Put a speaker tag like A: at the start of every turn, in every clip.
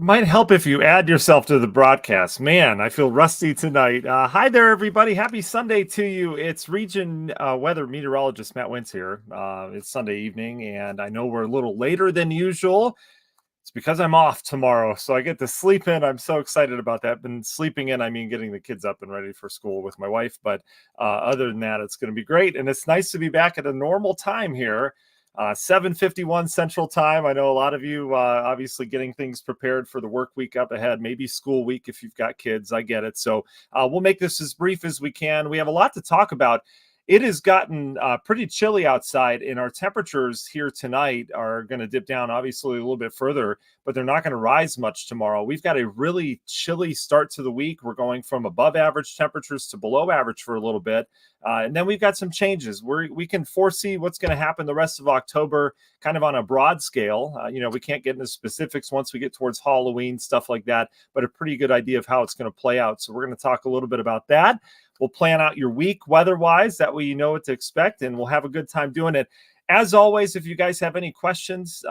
A: Might help if you add yourself to the broadcast. Man, I feel rusty tonight. Hi there, everybody. Happy Sunday to you. It's region weather meteorologist Matt Wentz here. It's Sunday evening, and I know we're a little later than usual. It's because I'm off tomorrow, so I get to sleep in. I'm so excited about that. Been sleeping in, I mean getting the kids up and ready for school with my wife. But other than that, it's going to be great. And it's nice to be back at a normal time here. 7:51 Central Time. I know a lot of you obviously getting things prepared for the work week up ahead, maybe school week if you've got kids. I get it. So we'll make this as brief as we can. We have a lot to talk about. It has gotten pretty chilly outside, and our temperatures here tonight are going to dip down obviously a little bit further, but they're not going to rise much tomorrow. We've got a really chilly start to the week. We're going from above average temperatures to below average for a little bit. And then we've got some changes. We can foresee what's going to happen the rest of October kind of on a broad scale. We can't get into specifics once we get towards Halloween, stuff like that, but a pretty good idea of how it's going to play out. So we're going to talk a little bit about that. We'll plan out your week weather-wise. That way you know what to expect, and we'll have a good time doing it. As always, if you guys have any questions,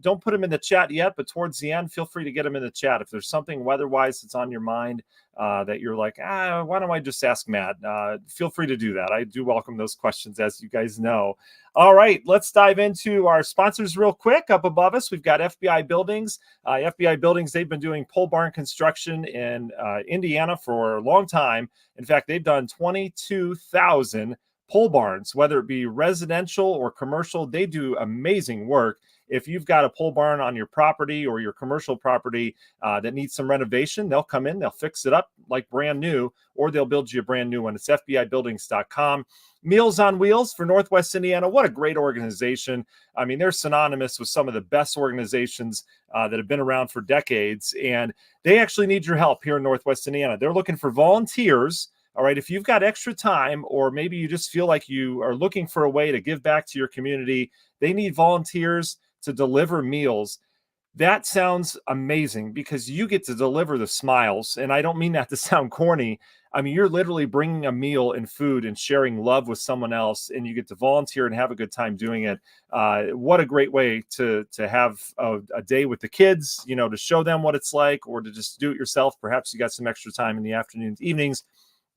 A: don't put them in the chat yet, but towards the end, feel free to get them in the chat. If there's something weather-wise that's on your mind that you're like, why don't I just ask Matt? Feel free to do that. I do welcome those questions, as you guys know. All right, let's dive into our sponsors real quick. Up above us, we've got FBI Buildings. FBI Buildings, they've been doing pole barn construction in Indiana for a long time. In fact, they've done 22,000 pole barns, whether it be residential or commercial. They do amazing work. If you've got a pole barn on your property or your commercial property that needs some renovation, they'll come in, they'll fix it up like brand new, or they'll build you a brand new one. It's FBIbuildings.com. Meals on Wheels for Northwest Indiana. What a great organization. I mean, they're synonymous with some of the best organizations that have been around for decades, and they actually need your help here in Northwest Indiana. They're looking for volunteers. All right, if you've got extra time, or maybe you just feel like you are looking for a way to give back to your community, they need volunteers to deliver meals. That sounds amazing because you get to deliver the smiles. And I don't mean that to sound corny. I mean, you're literally bringing a meal and food and sharing love with someone else, and you get to volunteer and have a good time doing it. What a great way to have a day with the kids, to show them what it's like, or to just do it yourself. Perhaps you got some extra time in the afternoons, evenings.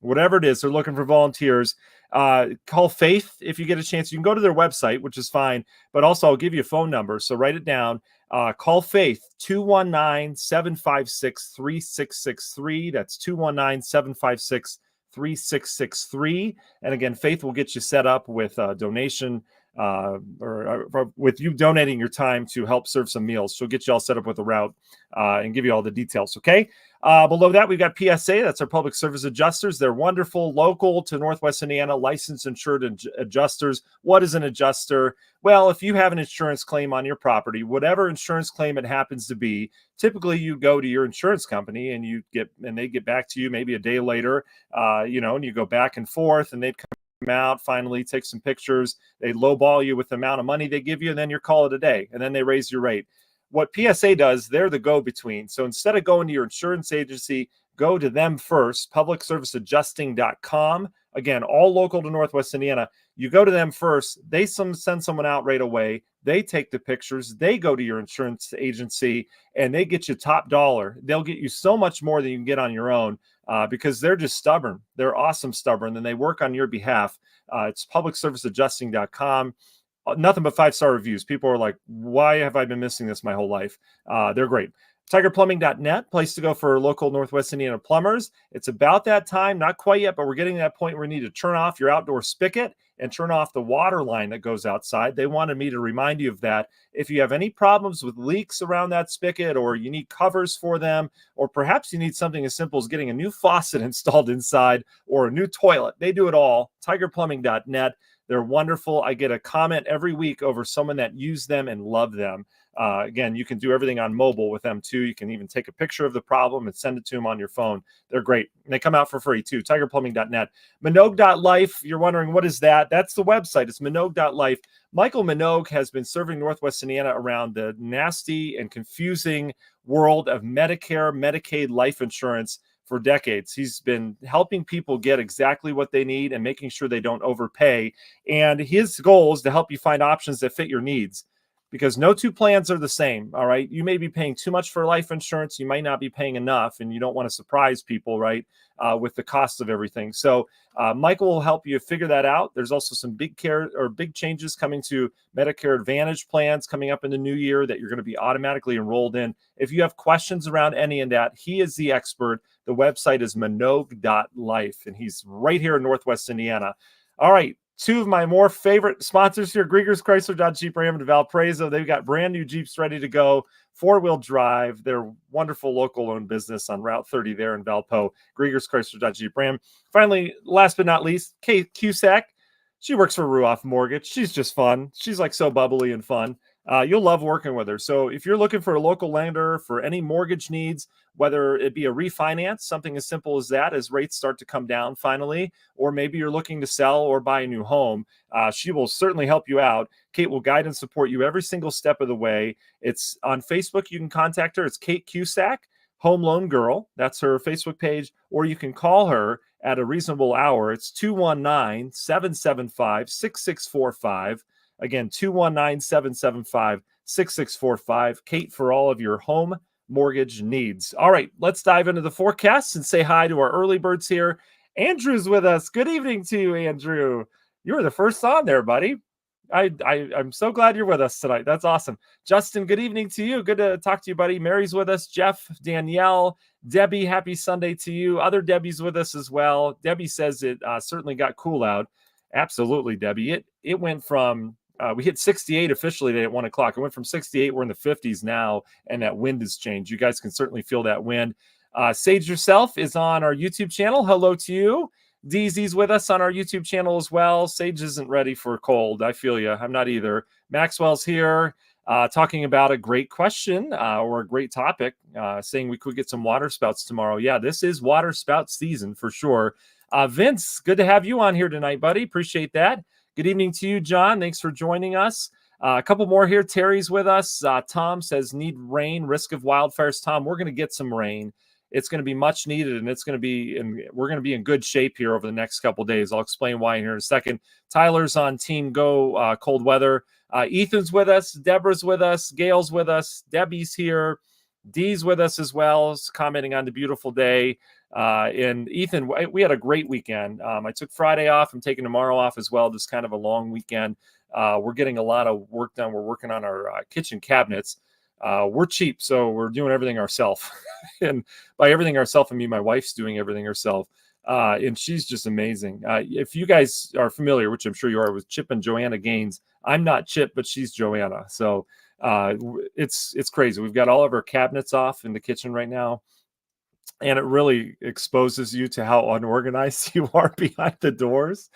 A: Whatever it is, they're looking for volunteers. Call Faith if you get a chance. You can go to their website, which is fine, but also I'll give you a phone number, so write it down. Call Faith, 219-756-3663. That's 219-756-3663. And again, Faith will get you set up with a donation or with you donating your time to help serve some meals. She'll get you all set up with a route and give you all the details, okay? Below that, we've got PSA. That's our public service adjusters. They're wonderful, local to Northwest Indiana, licensed, insured adjusters. What is an adjuster? Well, if you have an insurance claim on your property, whatever insurance claim it happens to be, typically you go to your insurance company and they get back to you maybe a day later, and you go back and forth, and they'd come out, finally take some pictures. They lowball you with the amount of money they give you, and then you call it a day, and then they raise your rate. What PSA does, they're the go-between. So instead of going to your insurance agency, go to them first, publicserviceadjusting.com. Again, all local to Northwest Indiana. You go to them first. They send someone out right away. They take the pictures. They go to your insurance agency, and they get you top dollar. They'll get you so much more than you can get on your own because they're just stubborn. They're awesome stubborn, and they work on your behalf. It's publicserviceadjusting.com. Nothing but 5-star reviews. People are like, why have I been missing this my whole life? They're great. TigerPlumbing.net, place to go for local Northwest Indiana plumbers. It's about that time, not quite yet, but we're getting to that point where you need to turn off your outdoor spigot and turn off the water line that goes outside. They wanted me to remind you of that. If you have any problems with leaks around that spigot, or you need covers for them, or perhaps you need something as simple as getting a new faucet installed inside or a new toilet, they do it all. TigerPlumbing.net. They're wonderful. I get a comment every week over someone that used them and loved them. Again, you can do everything on mobile with them too. You can even take a picture of the problem and send it to them on your phone. They're great. And they come out for free too. TigerPlumbing.net. Minogue.life. You're wondering, what is that? That's the website. It's Minogue.life. Michael Minogue has been serving Northwest Indiana around the nasty and confusing world of Medicare, Medicaid, life insurance for decades. He's been helping people get exactly what they need and making sure they don't overpay. And his goal is to help you find options that fit your needs. because no two plans are the same. All right. You may be paying too much for life insurance. You might not be paying enough, and you don't want to surprise people, right, with the cost of everything. So Michael will help you figure that out. There's also some big changes coming to Medicare Advantage plans coming up in the new year that you're going to be automatically enrolled in. If you have questions around any of that, he is the expert. The website is minogue.life, and he's right here in Northwest Indiana. All right. Two of my more favorite sponsors here, Grieger's Chrysler Dodge Jeep Ram in Valparaiso. They've got brand new Jeeps ready to go, four-wheel drive. They're wonderful local-owned business on Route 30 there in Valpo. Grieger's Chrysler Dodge Jeep Ram. Finally, last but not least, Kate Cusack. She works for Ruoff Mortgage. She's just fun. She's like so bubbly and fun. You'll love working with her. So if you're looking for a local lender for any mortgage needs, whether it be a refinance, something as simple as that, as rates start to come down finally, or maybe you're looking to sell or buy a new home, she will certainly help you out. Kate will guide and support you every single step of the way. It's on Facebook. You can contact her. It's Kate Cusack, Home Loan Girl. That's her Facebook page. Or you can call her at a reasonable hour. It's 219-775-6645. Again, 219-775-6645. Kate, for all of your home mortgage needs. All right, let's dive into the forecasts and say hi to our early birds here. Andrew's with us. Good evening to you, Andrew. You were the first on there, buddy. I'm so glad you're with us tonight. That's awesome. Justin, good evening to you. Good to talk to you, buddy. Mary's with us. Jeff, Danielle, Debbie, happy Sunday to you. Other Debbie's with us as well. Debbie says it certainly got cool out. Absolutely, Debbie. It went from we hit 68 officially today at 1 o'clock. It went from 68. We're in the 50s now, and that wind has changed. You guys can certainly feel that wind. Sage Yourself is on our YouTube channel. Hello to you. DZ's with us on our YouTube channel as well. Sage isn't ready for cold. I feel you. I'm not either. Maxwell's here talking about a great question or a great topic, saying we could get some water spouts tomorrow. Yeah, this is water spout season for sure. Vince, good to have you on here tonight, buddy. Appreciate that. Good evening to you, John. Thanks for joining us. A couple more here. Terry's with us. Tom says, need rain, risk of wildfires. Tom, we're going to get some rain. It's going to be much needed, and we're going to be in good shape here over the next couple of days. I'll explain why here in a second. Tyler's on Team Go Cold Weather. Ethan's with us. Deborah's with us. Gail's with us. Debbie's here. Dee's with us as well, commenting on the beautiful day. And Ethan, we had a great weekend. I took Friday off. I'm taking tomorrow off as well. Just kind of a long weekend. We're getting a lot of work done. We're working on our kitchen cabinets. We're cheap, so we're doing everything ourselves. And by everything ourselves, I mean my wife's doing everything herself. And she's just amazing. If you guys are familiar, which I'm sure you are, with Chip and Joanna Gaines, I'm not Chip, but she's Joanna. So it's crazy. We've got all of our cabinets off in the kitchen right now. And it really exposes you to how unorganized you are behind the doors.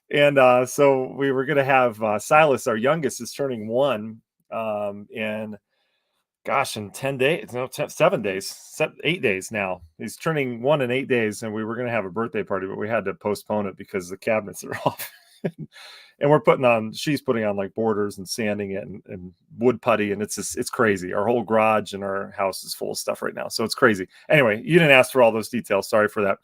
A: And so we were going to have Silas, our youngest, is turning 1 in 10 days, 7 days, 8 days now. He's turning 1 in 8 days, and we were going to have a birthday party, but we had to postpone it because the cabinets are off. And she's putting on like borders and sanding it and wood putty, and it's crazy. Our whole garage and our house is full of stuff right now, so it's crazy. Anyway, you didn't ask for all those details. Sorry for that.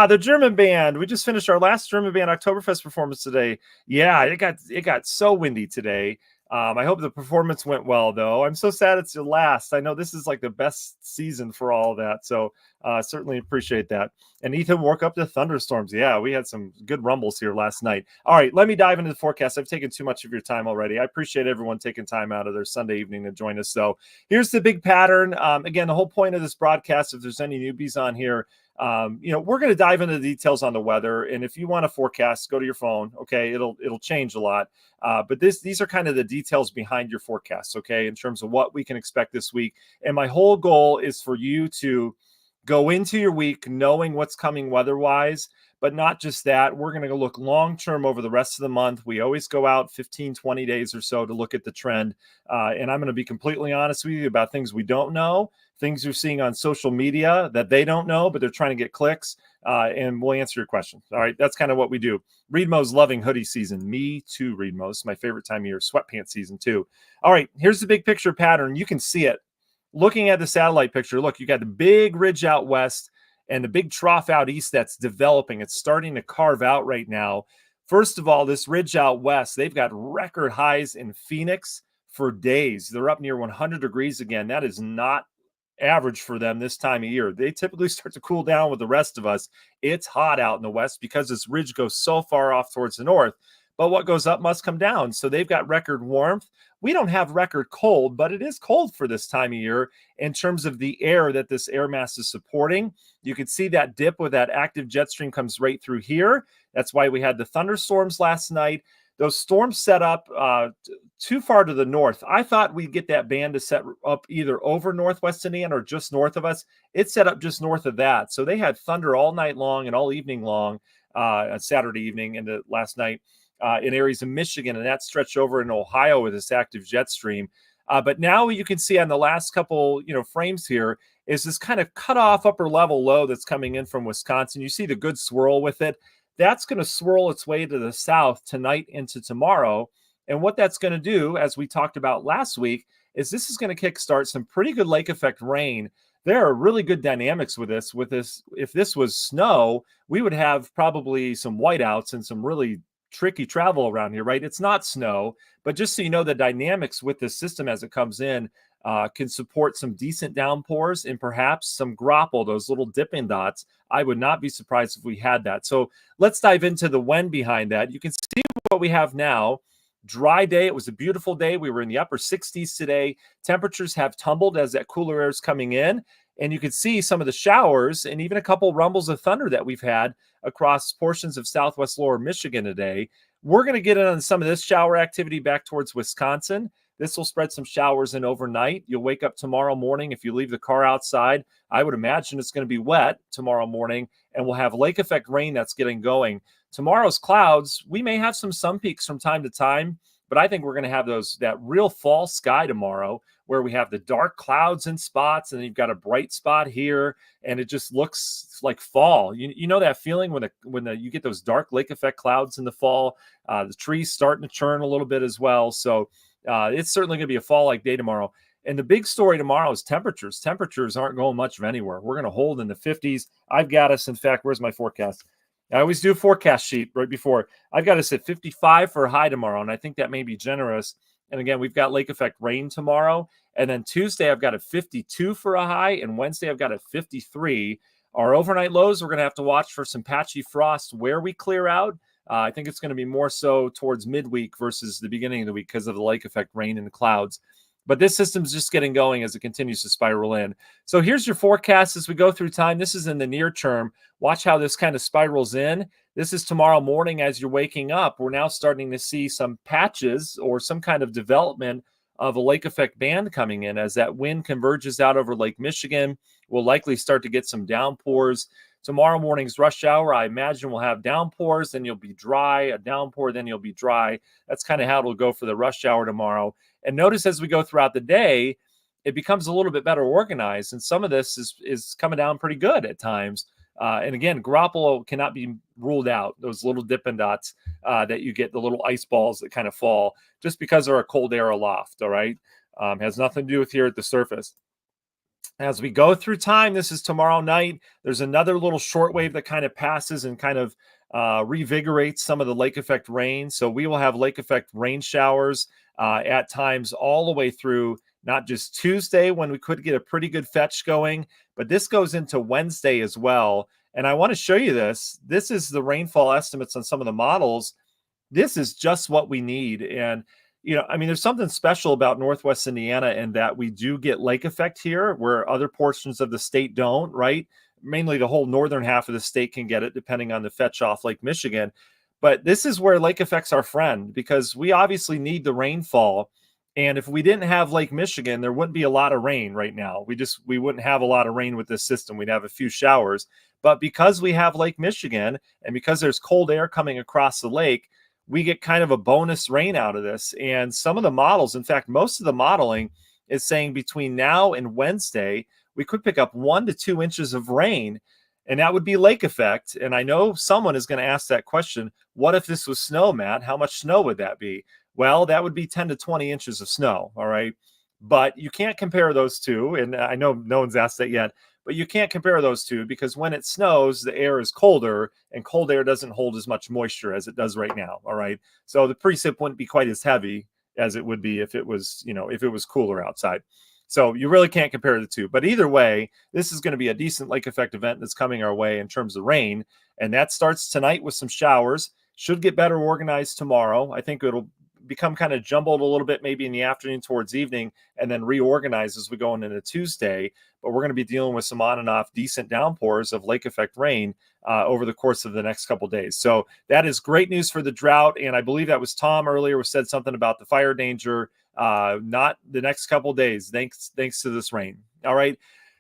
A: The German band. We just finished our last German band Oktoberfest performance today. Yeah, it got so windy today. I hope the performance went well, though. I'm so sad it's your last. I know this is like the best season for all of that, so certainly appreciate that. And Ethan woke up to thunderstorms. Yeah, we had some good rumbles here last night. All right, let me dive into the forecast. I've taken too much of your time already. I appreciate everyone taking time out of their Sunday evening to join us. So here's the big pattern. Again, the whole point of this broadcast, if there's any newbies on here, we're going to dive into the details on the weather. And if you want to forecast, go to your phone. Okay. It'll change a lot. But these are kind of the details behind your forecasts. Okay. In terms of what we can expect this week. And my whole goal is for you to go into your week knowing what's coming weather-wise, but not just that. We're going to look long-term over the rest of the month. We always go out 15, 20 days or so to look at the trend. And I'm going to be completely honest with you about things we don't know, things you're seeing on social media that they don't know, but they're trying to get clicks. And we'll answer your questions. All right. That's kind of what we do. Reedmo's loving hoodie season. Me too, Reedmo's. My favorite time of year. Sweatpants season too. All right. Here's the big picture pattern. You can see it. Looking at the satellite picture, look, you got the big ridge out west and the big trough out east that's developing. It's starting to carve out right now. First of all, this ridge out west, they've got record highs in Phoenix, for days. They're up near 100 degrees again. That is not average for them this time of year. They typically start to cool down with the rest of us. It's hot out in the west because this ridge goes so far off towards the north. But what goes up must come down. So they've got record warmth. We don't have record cold, but it is cold for this time of year in terms of the air that this air mass is supporting. You can see that dip with that active jet stream comes right through here. That's why we had the thunderstorms last night. Those storms set up too far to the north. I thought we'd get that band to set up either over northwest Indiana or just north of us. It set up just north of that. So they had thunder all night long and all evening long, Saturday evening into last night in areas of Michigan, and that stretched over in Ohio with this active jet stream. But now you can see on the last couple, frames here is this kind of cut off upper level low that's coming in from Wisconsin. You see the good swirl with it. That's going to swirl its way to the south tonight into tomorrow. And what that's going to do, as we talked about last week, is this is going to kickstart some pretty good lake effect rain. There are really good dynamics with this. If this was snow, we would have probably some whiteouts and some really tricky travel around here, right? It's not snow, but just so you know, the dynamics with this system as it comes in can support some decent downpours and perhaps some graupel, those little dipping dots. I would not be surprised if we had that. So let's dive into the when behind that. You can see what we have now. Dry day. It was a beautiful day. We were in the upper 60s today. Temperatures have tumbled as that cooler air is coming in. And you can see some of the showers and even a couple rumbles of thunder that we've had across portions of southwest lower Michigan today. We're going to get in on some of this shower activity back towards Wisconsin. This will spread some showers in overnight. You'll wake up tomorrow morning. If you leave the car outside, I would imagine it's going to be wet tomorrow morning, and we'll have lake effect rain that's getting going. Tomorrow's clouds, we may have some sun peaks from time to time, but I think we're going to have that real fall sky tomorrow where we have the dark clouds in spots and then you've got a bright spot here and it just looks like fall. You know that feeling when you get those dark lake effect clouds in the fall, the trees starting to churn a little bit as well. So it's certainly going to be a fall-like day tomorrow. And the big story tomorrow is temperatures. Temperatures aren't going much of anywhere. We're going to hold in the 50s. I've got us, in fact, where's my forecast? I always do a forecast sheet right before. I've got us at 55 for a high tomorrow, and I think that may be generous. And again, we've got lake effect rain tomorrow. And then Tuesday, I've got a 52 for a high, and Wednesday, I've got a 53. Our overnight lows, we're going to have to watch for some patchy frost where we clear out. I think it's going to be more so towards midweek versus the beginning of the week because of the lake effect rain and the clouds. But this system's just getting going as it continues to spiral in. So here's your forecast as we go through time. This is in the near term. Watch how this kind of spirals in. This is tomorrow morning as you're waking up. We're now starting to see some patches or some kind of development of a lake effect band coming in as that wind converges out over Lake Michigan. We'll likely start to get some downpours. Tomorrow morning's rush hour, I imagine we'll have downpours, then you'll be dry, a downpour, then you'll be dry. That's kind of how it'll go for the rush hour tomorrow. And notice as we go throughout the day, it becomes a little bit better organized. And some of this is coming down pretty good at times. And again, graupel cannot be ruled out, those little Dippin' Dots that you get, the little ice balls that kind of fall just because there are cold air aloft, all right? Has nothing to do with here at the surface. As we go through time, this is tomorrow night. There's another little short wave that kind of passes and kind of revigorates some of the lake effect rain. So we will have lake effect rain showers at times all the way through, not just Tuesday when we could get a pretty good fetch going, but this goes into Wednesday as well. And I want to show you this. This is the rainfall estimates on some of the models. This is just what we need. And there's something special about Northwest Indiana in that we do get lake effect here where other portions of the state don't, right? Mainly the whole northern half of the state can get it depending on the fetch off Lake Michigan. But this is where lake effect's our friend because we obviously need the rainfall. And if we didn't have Lake Michigan, there wouldn't be a lot of rain right now. We wouldn't have a lot of rain with this system. We'd have a few showers. But because we have Lake Michigan and because there's cold air coming across the lake, we get kind of a bonus rain out of this. And some of the models, in fact, most of the modeling is saying between now and Wednesday, we could pick up 1 to 2 inches of rain, and that would be lake effect. And I know someone is going to ask that question. What if this was snow, Matt? How much snow would that be? Well, that would be 10 to 20 inches of snow. All right. But you can't compare those two. And I know no one's asked that yet. But you can't compare those two because when it snows, the air is colder and cold air doesn't hold as much moisture as it does right now. All right. So the precip wouldn't be quite as heavy as it would be if it was, if it was cooler outside. So you really can't compare the two. But either way, this is going to be a decent lake effect event that's coming our way in terms of rain. And that starts tonight with some showers. Should get better organized tomorrow. I think it'll become kind of jumbled a little bit maybe in the afternoon towards evening and then reorganize as we go into Tuesday. But we're going to be dealing with some on and off decent downpours of lake effect rain over the course of the next couple days. So that is great news for the drought. And I believe that was Tom earlier who said something about the fire danger, not the next couple days, thanks to this rain. All right.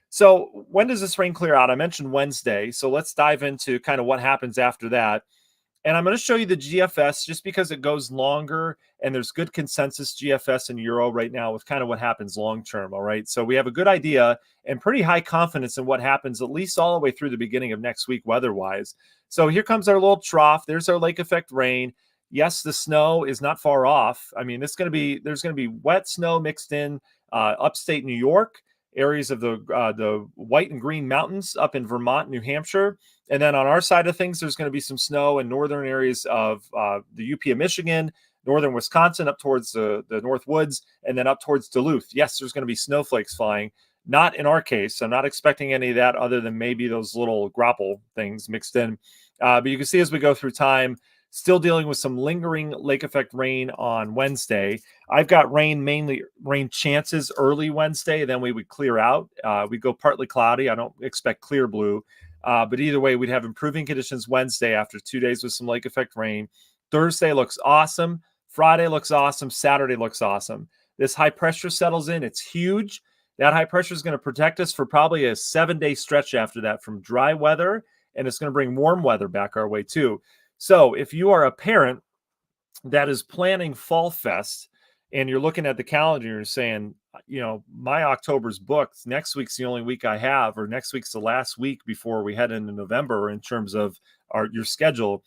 A: So when does this rain clear out? I mentioned Wednesday. So let's dive into kind of what happens after that. And I'm going to show you the GFS just because it goes longer and there's good consensus GFS and Euro right now with kind of what happens long term. All right. So we have a good idea and pretty high confidence in what happens at least all the way through the beginning of next week weather wise. So here comes our little trough. There's our lake effect rain. Yes, the snow is not far off. I mean, there's going to be wet snow mixed in upstate New York, areas of the White and Green Mountains up in Vermont, New Hampshire. And then on our side of things, there's going to be some snow in northern areas of the UP of Michigan, northern Wisconsin, up towards the North Woods, and then up towards Duluth. Yes, there's going to be snowflakes flying. Not in our case. I'm not expecting any of that other than maybe those little grapple things mixed in. But you can see as we go through time, still dealing with some lingering lake effect rain on Wednesday. I've got mainly rain chances early Wednesday. Then we would clear out. We go partly cloudy. I don't expect clear blue. But either way, we'd have improving conditions Wednesday after 2 days with some lake effect rain. Thursday looks awesome. Friday looks awesome. Saturday looks awesome. This high pressure settles in. It's huge. That high pressure is going to protect us for probably a 7-day stretch after that from dry weather. And it's going to bring warm weather back our way too. So if you are a parent that is planning Fall Fest and you're looking at the calendar and you're saying, my October's booked, next week's the only week I have, or next week's the last week before we head into November in terms of your schedule.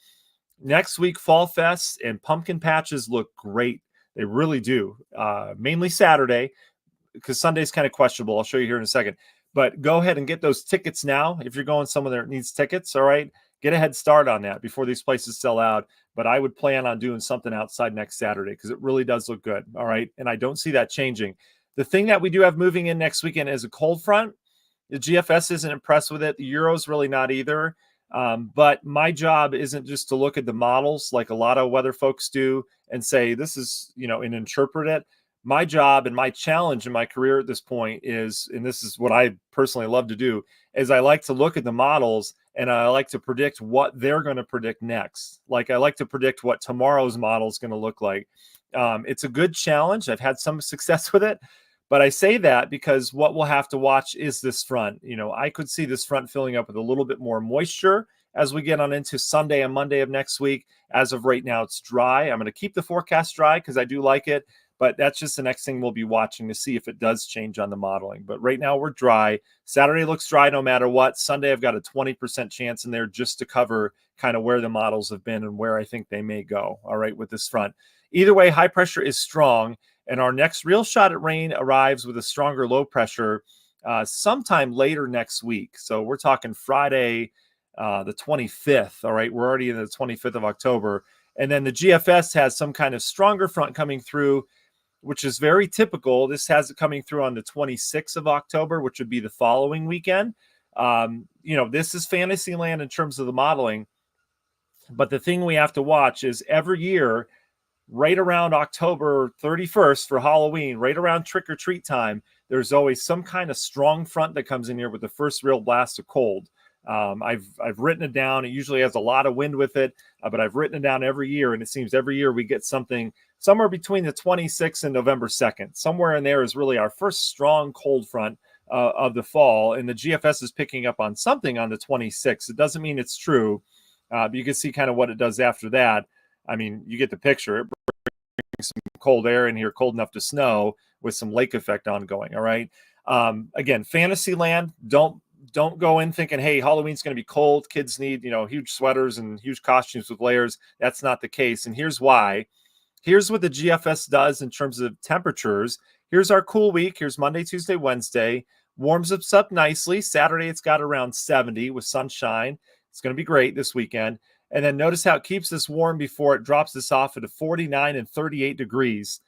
A: Next week, Fall Fest and pumpkin patches look great. They really do. Mainly Saturday, because Sunday's kind of questionable. I'll show you here in a second. But go ahead and get those tickets now. If you're going somewhere that needs tickets, all right, get a head start on that before these places sell out. But I would plan on doing something outside next Saturday because it really does look good. All right. And I don't see that changing. The thing that we do have moving in next weekend is a cold front. The GFS isn't impressed with it. The Euro's really not either. But my job isn't just to look at the models like a lot of weather folks do and say, this is, and interpret it. My job and my challenge in my career at this point is, and this is what I personally love to do, is I like to look at the models and I like to predict what they're going to predict next. Like I like to predict what tomorrow's model is going to look like. It's a good challenge. I've had some success with it, but I say that because what we'll have to watch is this front. I could see this front filling up with a little bit more moisture as we get on into Sunday and Monday of next week. As of right now, it's dry. I'm going to keep the forecast dry because I do like it. But that's just the next thing we'll be watching to see if it does change on the modeling. But right now we're dry. Saturday looks dry no matter what. Sunday, I've got a 20% chance in there just to cover kind of where the models have been and where I think they may go. All right, with this front. Either way, high pressure is strong. And our next real shot at rain arrives with a stronger low pressure sometime later next week. So we're talking Friday, the 25th. All right, we're already in the 25th of October. And then the GFS has some kind of stronger front coming through, which is very typical. This has it coming through on the 26th of October, which would be the following weekend. This is fantasy land in terms of the modeling. But the thing we have to watch is every year, right around October 31st for Halloween, right around trick or treat time, there's always some kind of strong front that comes in here with the first real blast of cold. I've written it down. It usually has a lot of wind with it, but I've written it down every year, and it seems every year we get something somewhere between the 26th and November 2nd. Somewhere in there is really our first strong cold front of the fall, and the GFS is picking up on something on the 26th. It doesn't mean it's true, but you can see kind of what it does after that. I mean, you get the picture. It brings some cold air in here, cold enough to snow with some lake effect ongoing. All right. Again, fantasy land. Don't go in thinking, hey, Halloween's going to be cold. Kids need, huge sweaters and huge costumes with layers. That's not the case. And here's why. Here's what the GFS does in terms of temperatures. Here's our cool week. Here's Monday, Tuesday, Wednesday. Warms us up nicely. Saturday, it's got around 70 with sunshine. It's going to be great this weekend. And then notice how it keeps us warm before it drops us off at 49 and 38 degrees.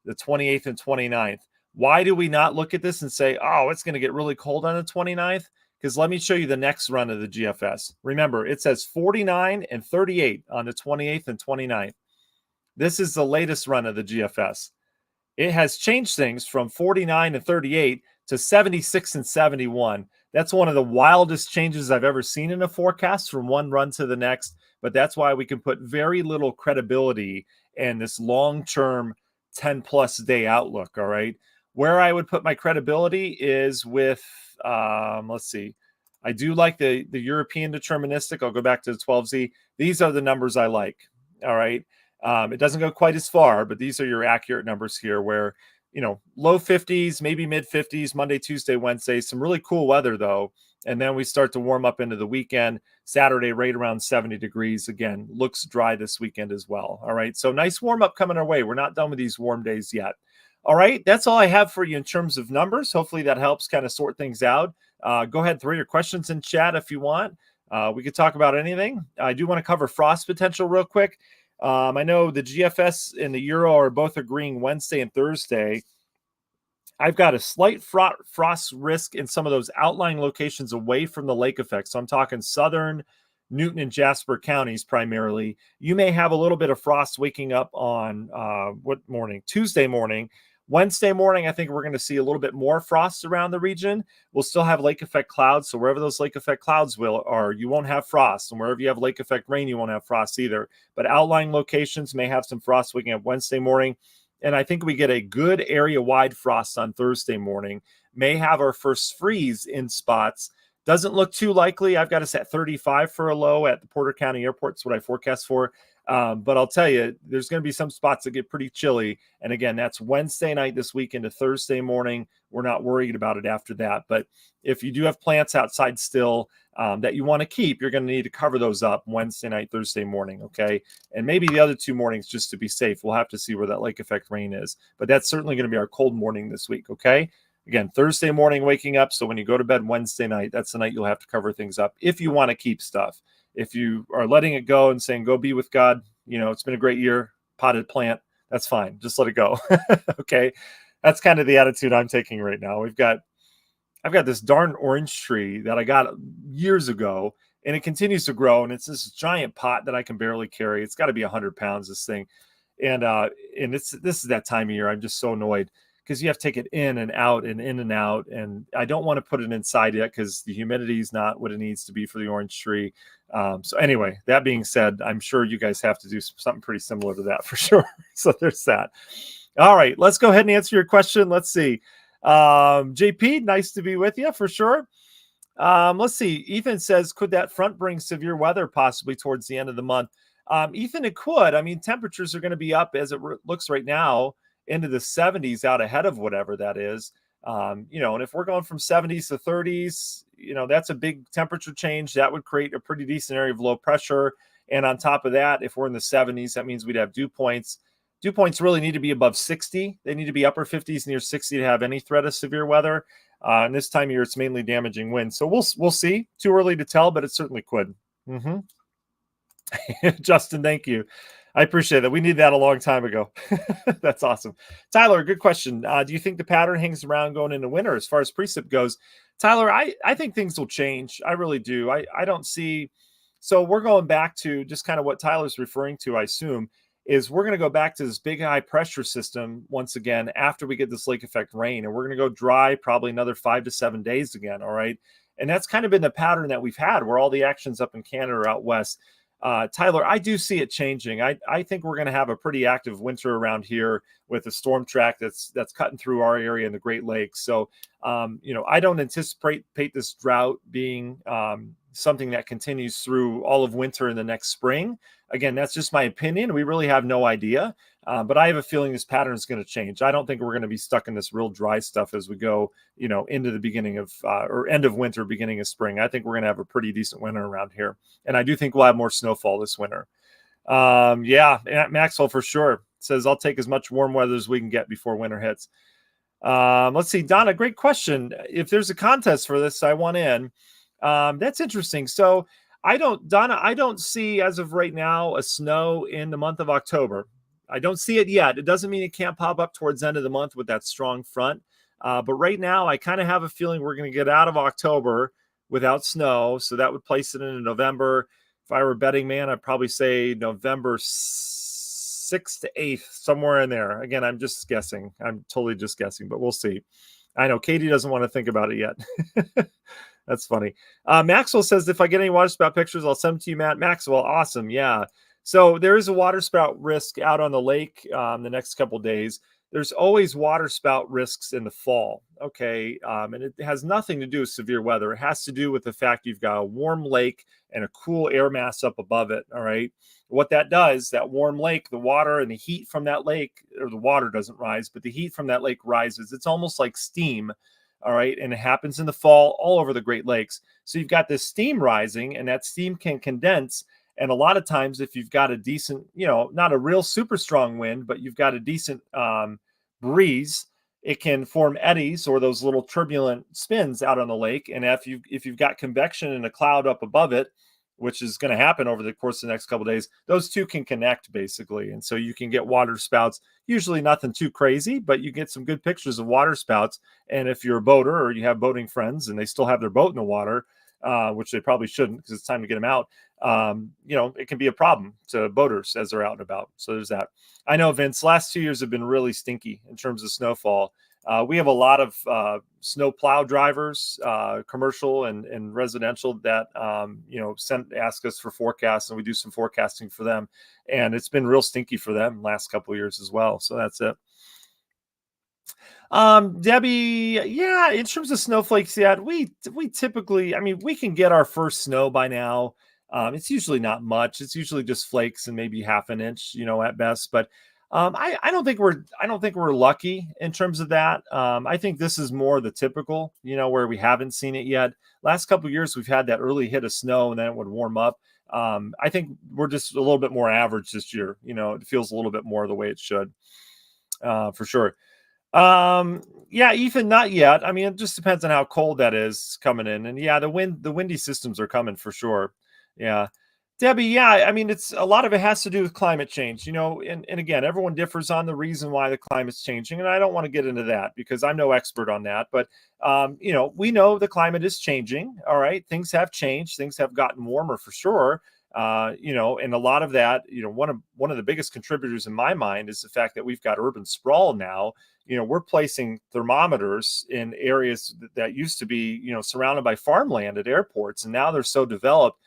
A: the 28th and 29th. Why do we not look at this and say, oh, it's going to get really cold on the 29th? Because let me show you the next run of the GFS. Remember, it says 49 and 38 on the 28th and 29th. This is the latest run of the GFS. It has changed things from 49 and 38 to 76 and 71. That's one of the wildest changes I've ever seen in a forecast from one run to the next. But that's why we can put very little credibility in this long-term 10-plus day outlook, all right? Where I would put my credibility is with, let's see. I do like the European deterministic. I'll go back to the 12Z. These are the numbers I like, all right? It doesn't go quite as far, but these are your accurate numbers here where, low 50s, maybe mid 50s, Monday, Tuesday, Wednesday, some really cool weather though. And then we start to warm up into the weekend. Saturday, right around 70 degrees. Again, looks dry this weekend as well. All right. So nice warm up coming our way. We're not done with these warm days yet. All right. That's all I have for you in terms of numbers. Hopefully that helps kind of sort things out. Go ahead, throw your questions in chat if you want. We could talk about anything. I do want to cover frost potential real quick. I know the GFS and the Euro are both agreeing Wednesday and Thursday. I've got a slight frost risk in some of those outlying locations away from the lake effect. So I'm talking southern Newton and Jasper counties primarily. You may have a little bit of frost waking up on what morning? Tuesday morning. Wednesday morning, I think we're going to see a little bit more frost around the region. We'll still have lake effect clouds. So wherever those lake effect clouds are, you won't have frost. And wherever you have lake effect rain, you won't have frost either. But outlying locations may have some frost waking up Wednesday morning. And I think we get a good area-wide frost on Thursday morning. May have our first freeze in spots. Doesn't look too likely. I've got us at 35 for a low at the Porter County Airport. That's what I forecast for. But I'll tell you, there's going to be some spots that get pretty chilly. And again, that's Wednesday night this week into Thursday morning. We're not worried about it after that. But if you do have plants outside still that you want to keep, you're going to need to cover those up Wednesday night, Thursday morning, okay? And maybe the other 2 mornings just to be safe. We'll have to see where that lake effect rain is. But that's certainly going to be our cold morning this week, okay? Again, Thursday morning waking up. So when you go to bed Wednesday night, that's the night you'll have to cover things up if you want to keep stuff. If you are letting it go and saying, go be with God, it's been a great year, potted plant, that's fine. Just let it go. Okay. That's kind of the attitude I'm taking right now. I've got this darn orange tree that I got years ago, and it continues to grow. And it's this giant pot that I can barely carry. It's got to be 100 pounds, this thing. And this is that time of year. I'm just so annoyed because you have to take it in and out and in and out. And I don't want to put it inside yet because the humidity is not what it needs to be for the orange tree. So anyway, that being said, I'm sure you guys have to do something pretty similar to that for sure. So there's that. All right, let's go ahead and answer your question. Let's see. JP, nice to be with you for sure. Let's see. Ethan says, could that front bring severe weather possibly towards the end of the month? Ethan, it could. I mean, temperatures are going to be up as it looks right now into the 70s out ahead of whatever that is. And if we're going from 70s to 30s, that's a big temperature change. That would create a pretty decent area of low pressure. And on top of that, if we're in the 70s, that means we'd have dew points. Dew points really need to be above 60. They need to be upper 50s near 60 to have any threat of severe weather. And this time of year, it's mainly damaging wind. So we'll see. Too early to tell, but it certainly could. Mm-hmm. Justin, thank you. I appreciate that. We needed that a long time ago. That's awesome. Tyler, good question. Do you think the pattern hangs around going into winter as far as precip goes? Tyler, I think things will change. I really do. I don't see. So we're going back to just kind of what Tyler's referring to, I assume, is we're going to go back to this big high pressure system once again after we get this lake effect rain. And we're going to go dry probably another 5 to 7 days again. All right. And that's kind of been the pattern that we've had where all the actions up in Canada or out west. Tyler, I do see it changing. I think we're going to have a pretty active winter around here with a storm track that's cutting through our area in the Great Lakes. So, I don't anticipate this drought being something that continues through all of winter in the next spring. Again, that's just my opinion. We really have no idea. But I have a feeling this pattern is going to change. I don't think we're going to be stuck in this real dry stuff as we go, into the beginning of or end of winter, beginning of spring. I think we're going to have a pretty decent winter around here. And I do think we'll have more snowfall this winter. Yeah, Maxwell for sure says, I'll take as much warm weather as we can get before winter hits. Let's see, Donna, great question. If there's a contest for this, I want in. That's interesting. So I don't see as of right now a snow in the month of October. I don't see it yet. It doesn't mean it can't pop up towards the end of the month with that strong front. But right now, I kind of have a feeling we're going to get out of October without snow. So that would place it into November. If I were a betting man, I'd probably say November 6th to 8th, somewhere in there. Again, I'm just guessing. I'm totally just guessing, but we'll see. I know Katie doesn't want to think about it yet. That's funny. Maxwell says, if I get any water spout pictures, I'll send them to you, Matt. Maxwell, awesome. Yeah. So there is a water spout risk out on the lake the next couple of days. There's always water spout risks in the fall. Okay. And it has nothing to do with severe weather. It has to do with the fact you've got a warm lake and a cool air mass up above it. All right. What that does, that warm lake, the water and the heat from that lake, or the water doesn't rise, but the heat from that lake rises. It's almost like steam. All right. And it happens in the fall all over the Great Lakes. So you've got this steam rising, and that steam can condense. And a lot of times, if you've got a decent, not a real super strong wind, but you've got a decent breeze, it can form eddies or those little turbulent spins out on the lake. And if you've got convection and a cloud up above it, which is going to happen over the course of the next couple of days, those two can connect basically. And so you can get water spouts, usually nothing too crazy, but you get some good pictures of water spouts. And if you're a boater or you have boating friends and they still have their boat in the water, which they probably shouldn't because it's time to get them out, it can be a problem to boaters as they're out and about. So there's that. I know, Vince, last 2 years have been really stinky in terms of snowfall. We have a lot of snow plow drivers, commercial and residential, that ask us for forecasts, and we do some forecasting for them. And it's been real stinky for them last couple of years as well. So that's it. Debbie, yeah, in terms of snowflakes, yeah, we typically, we can get our first snow by now. It's usually not much. It's usually just flakes and maybe half an inch, at best. But I don't think we're lucky in terms of that. I think this is more the typical, where we haven't seen it yet. Last couple of years, we've had that early hit of snow and then it would warm up. I think we're just a little bit more average this year. It feels a little bit more the way it should, for sure. Yeah, Ethan, not yet. It just depends on how cold that is coming in. And yeah, the windy systems are coming for sure. Yeah. Debbie, yeah, it's a lot of it has to do with climate change, and again, everyone differs on the reason why the climate's changing. And I don't want to get into that because I'm no expert on that. But, we know the climate is changing. All right. Things have changed. Things have gotten warmer for sure. And a lot of that, one of the biggest contributors in my mind is the fact that we've got urban sprawl now. We're placing thermometers in areas that used to be, surrounded by farmland at airports. And now they're so developed.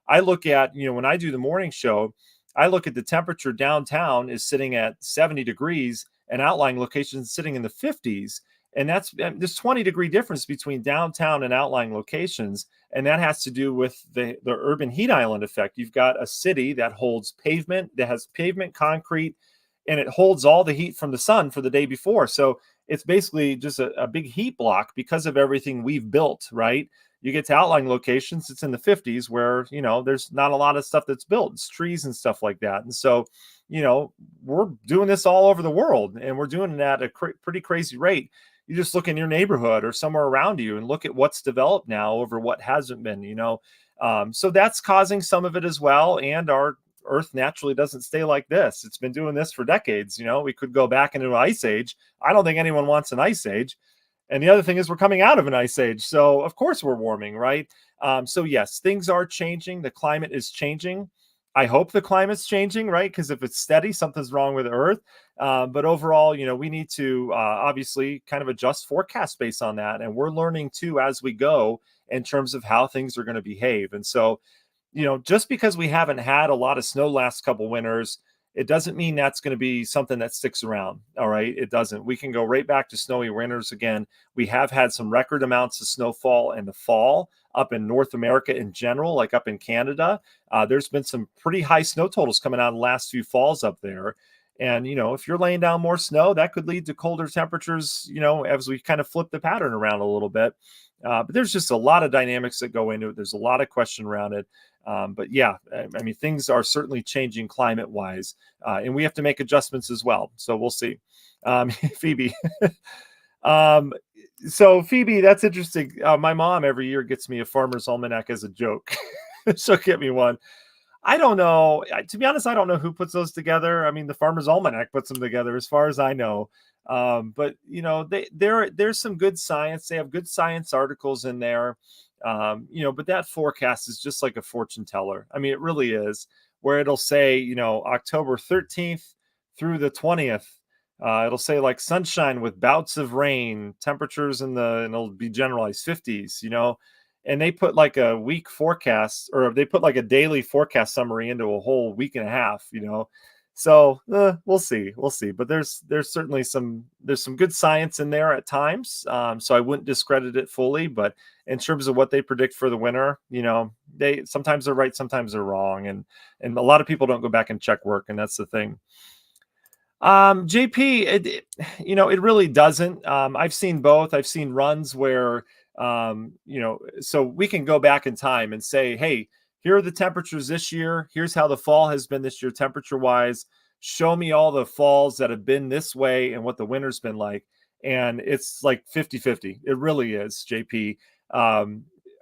A: I look at, when I do the morning show, I look at the temperature downtown is sitting at 70 degrees and outlying locations sitting in the 50s. And that's this 20-degree difference between downtown and outlying locations. And that has to do with the urban heat island effect. You've got a city that holds pavement, that has pavement, concrete, and it holds all the heat from the sun for the day before. So it's basically just a big heat block because of everything we've built, right? You get to outlying locations, it's in the 50s where, there's not a lot of stuff that's built. It's trees and stuff like that. And so, we're doing this all over the world, and we're doing it at a pretty crazy rate. You just look in your neighborhood or somewhere around you and look at what's developed now over what hasn't been, so that's causing some of it as well. And our Earth naturally doesn't stay like this. It's been doing this for decades. We could go back into an ice age. I don't think anyone wants an ice age. And the other thing is we're coming out of an ice age. So of course we're warming, right? So yes, things are changing. The climate is changing. I hope the climate's changing, right? Because if it's steady, something's wrong with the Earth. But overall, we need to obviously kind of adjust forecasts based on that. And we're learning too as we go in terms of how things are going to behave. And so, just because we haven't had a lot of snow last couple winters, it doesn't mean that's going to be something that sticks around. All right. It doesn't. We can go right back to snowy winters again. We have had some record amounts of snowfall in the fall up in North America in general, like up in Canada. There's been some pretty high snow totals coming out in the last few falls up there. And, if you're laying down more snow, that could lead to colder temperatures, as we kind of flip the pattern around a little bit. But there's just a lot of dynamics that go into it. There's a lot of question around it. But yeah, things are certainly changing climate wise, and we have to make adjustments as well. So we'll see. Phoebe. So Phoebe, that's interesting. My mom every year gets me a Farmer's Almanac as a joke. She'll get me one. I don't know. To be honest, I don't know who puts those together. I mean, the Farmer's Almanac puts them together, as far as I know. But there's some good science. They have good science articles in there. But that forecast is just like a fortune teller. I mean, it really is, where it'll say, October 13th through the 20th. It'll say like sunshine with bouts of rain, temperatures and it'll be generalized 50s, and they put like a week forecast, or they put like a daily forecast summary into a whole week and a half, so we'll see, but there's certainly there's some good science in there at times, so I wouldn't discredit it fully, but in terms of what they predict for the winter, they sometimes they're right, sometimes they're wrong, and a lot of people don't go back and check work, and that's the thing. JP, it really doesn't. I've seen both. I've seen runs where, so we can go back in time and say, hey, here are the temperatures this year. Here's how the fall has been this year, temperature wise. Show me all the falls that have been this way and what the winter's been like. And it's like 50-50. It really is, JP.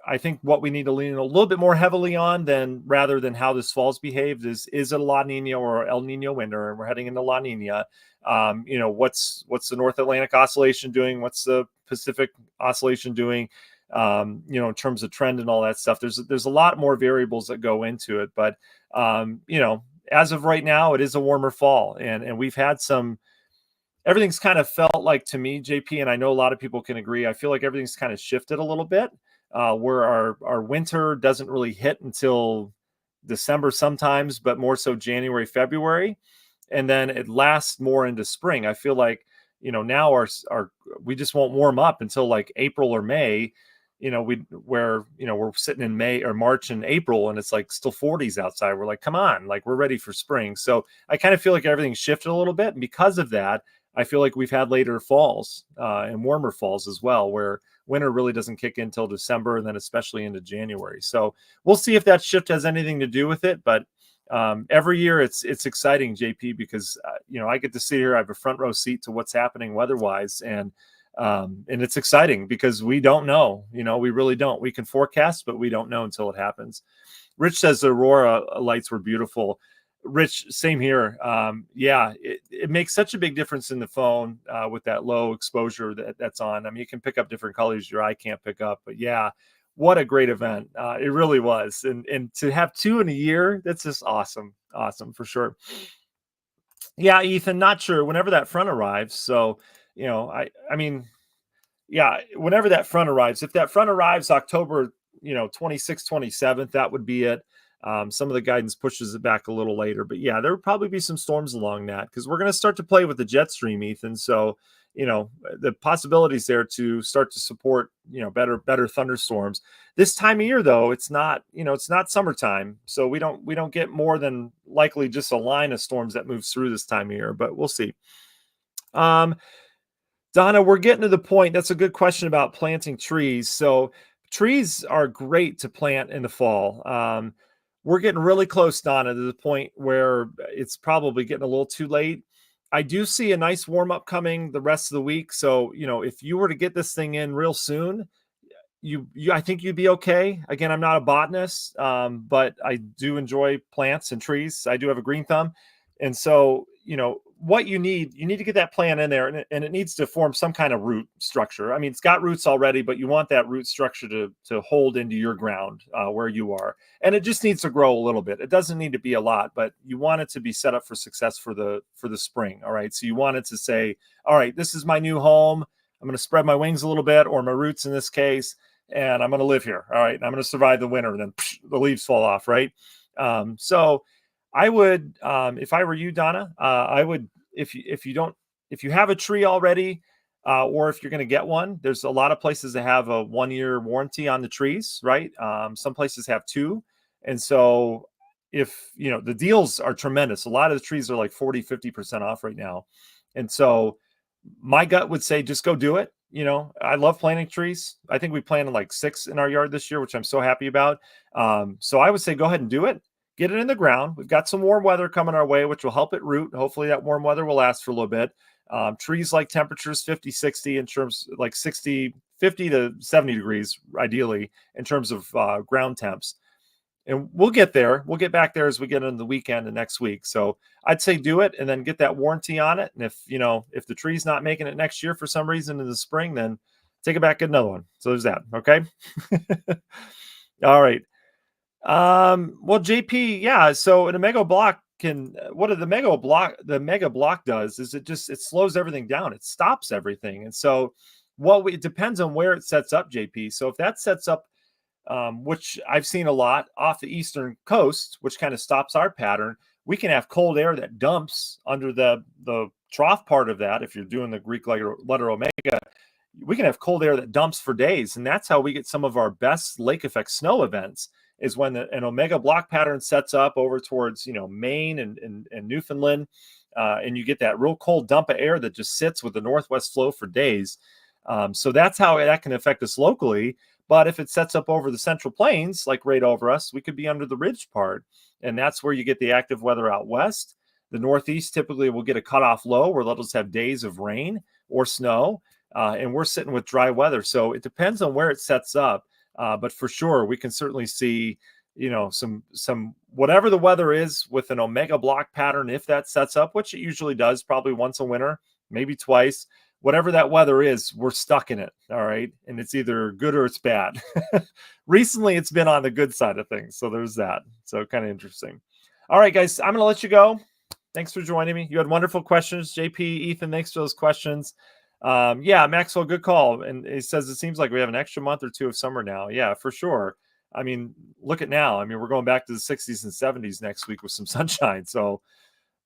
A: I think what we need to lean a little bit more heavily on rather than how this fall's behaved is it a La Nina or El Nino winter, and we're heading into La Nina. What's the North Atlantic Oscillation doing? What's the Pacific Oscillation doing? In terms of trend and all that stuff. There's a lot more variables that go into it, but as of right now, it is a warmer fall, and we've had everything's kind of felt like, to me, JP, and I know a lot of people can agree, I feel like everything's kind of shifted a little bit, where our winter doesn't really hit until December sometimes, but more so January, February, and then it lasts more into spring. I feel like, now we just won't warm up until like April or May. We're sitting in May or March and April, and it's like still 40s outside. We're like, come on, like we're ready for spring. So I kind of feel like everything's shifted a little bit, and because of that, I feel like we've had later falls and warmer falls as well, where winter really doesn't kick in until December, and then especially into January. So we'll see if that shift has anything to do with it. But every year it's exciting, JP, because I get to sit here. I have a front row seat to what's happening weather-wise, and it's exciting because we don't know. We really don't. We can forecast, but we don't know until it happens. Rich says the aurora lights were beautiful. Rich, same here. It makes such a big difference in the phone with that low exposure that's on. I mean, you can pick up different colors your eye can't pick up, but yeah, what a great event. It really was. And to have two in a year, that's just awesome. Awesome for sure. Yeah, Ethan, not sure whenever that front arrives. So, I mean, yeah, whenever that front arrives, if that front arrives October, 26th, 27th, that would be it. Some of the guidance pushes it back a little later, but yeah, there would probably be some storms along that because we're going to start to play with the jet stream, Ethan. So, the possibilities there to start to support, better thunderstorms. This time of year, though, it's not summertime. So we don't get more than likely just a line of storms that moves through this time of year, but we'll see. Donna, we're getting to the point. That's a good question about planting trees. So trees are great to plant in the fall. We're getting really close, Donna, to the point where it's probably getting a little too late. I do see a nice warm up coming the rest of the week. So, if you were to get this thing in real soon, I think you'd be okay. Again, I'm not a botanist, but I do enjoy plants and trees. I do have a green thumb. And so, what you need to get that plant in there, and it needs to form some kind of root structure. I mean, it's got roots already, but you want that root structure to hold into your ground where you are. And it just needs to grow a little bit. It doesn't need to be a lot, but you want it to be set up for success for the spring. All right. So you want it to say, all right, this is my new home. I'm going to spread my wings a little bit, or my roots in this case, and I'm going to live here. All right. And I'm going to survive the winter. And then the leaves fall off. Right. So I would, if I were you, Donna, I would, if you have a tree already, or if you're going to get one, there's a lot of places that have a 1-year warranty on the trees, right? Some places have 2. And so if, the deals are tremendous. A lot of the trees are like 40-50% off right now. And so my gut would say, just go do it. I love planting trees. I think we planted like 6 in our yard this year, which I'm so happy about. So I would say, go ahead and do it. Get it in the ground. We've got some warm weather coming our way, which will help it root. Hopefully that warm weather will last for a little bit. Trees like temperatures 50, 60 in terms like 50 to 70 degrees, ideally in terms of ground temps. and we'll get there. We'll get back there as we get into the weekend and next week. So I'd say do it and then get that warranty on it. And if the tree's not making it next year for some reason in the spring, then take it back, get another one. So there's that. Okay. All right. Well, JP, yeah. So an Omega block what the Mega Block does is it slows everything down. It stops everything. And so it depends on where it sets up, JP. So if that sets up, which I've seen a lot off the eastern coast, which kind of stops our pattern, we can have cold air that dumps under the trough part of that. If you're doing the Greek letter Omega, we can have cold air that dumps for days. And that's how we get some of our best lake effect snow events, is when an Omega block pattern sets up over towards, Maine and Newfoundland. And you get that real cold dump of air that just sits with the northwest flow for days. So that's how that can affect us locally. But if it sets up over the Central Plains, like right over us, we could be under the ridge part. And that's where you get the active weather out west. The Northeast typically will get a cutoff low where they'll just have days of rain or snow. And we're sitting with dry weather. So it depends on where it sets up. But for sure, we can certainly see, some whatever the weather is with an Omega block pattern, if that sets up, which it usually does, probably once a winter, maybe twice. Whatever that weather is, we're stuck in it. All right. And it's either good or it's bad. Recently, it's been on the good side of things. So there's that. So kind of interesting. All right, guys, I'm going to let you go. Thanks for joining me. You had wonderful questions. JP, Ethan, thanks for those questions. Yeah, Maxwell, good call. And he says it seems like we have an extra month or two of summer now. Yeah, for sure. I mean, look at now. I mean, we're going back to the 60s and 70s next week with some sunshine. So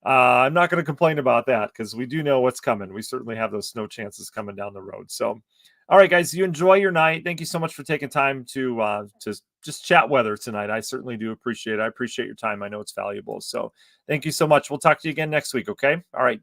A: I'm not going to complain about that because we do know what's coming. We certainly have those snow chances coming down the road. So, all right, guys, you enjoy your night. Thank you so much for taking time to just chat weather tonight. I certainly do appreciate it. I appreciate your time. I know it's valuable. So thank you so much. We'll talk to you again next week. Okay. All right.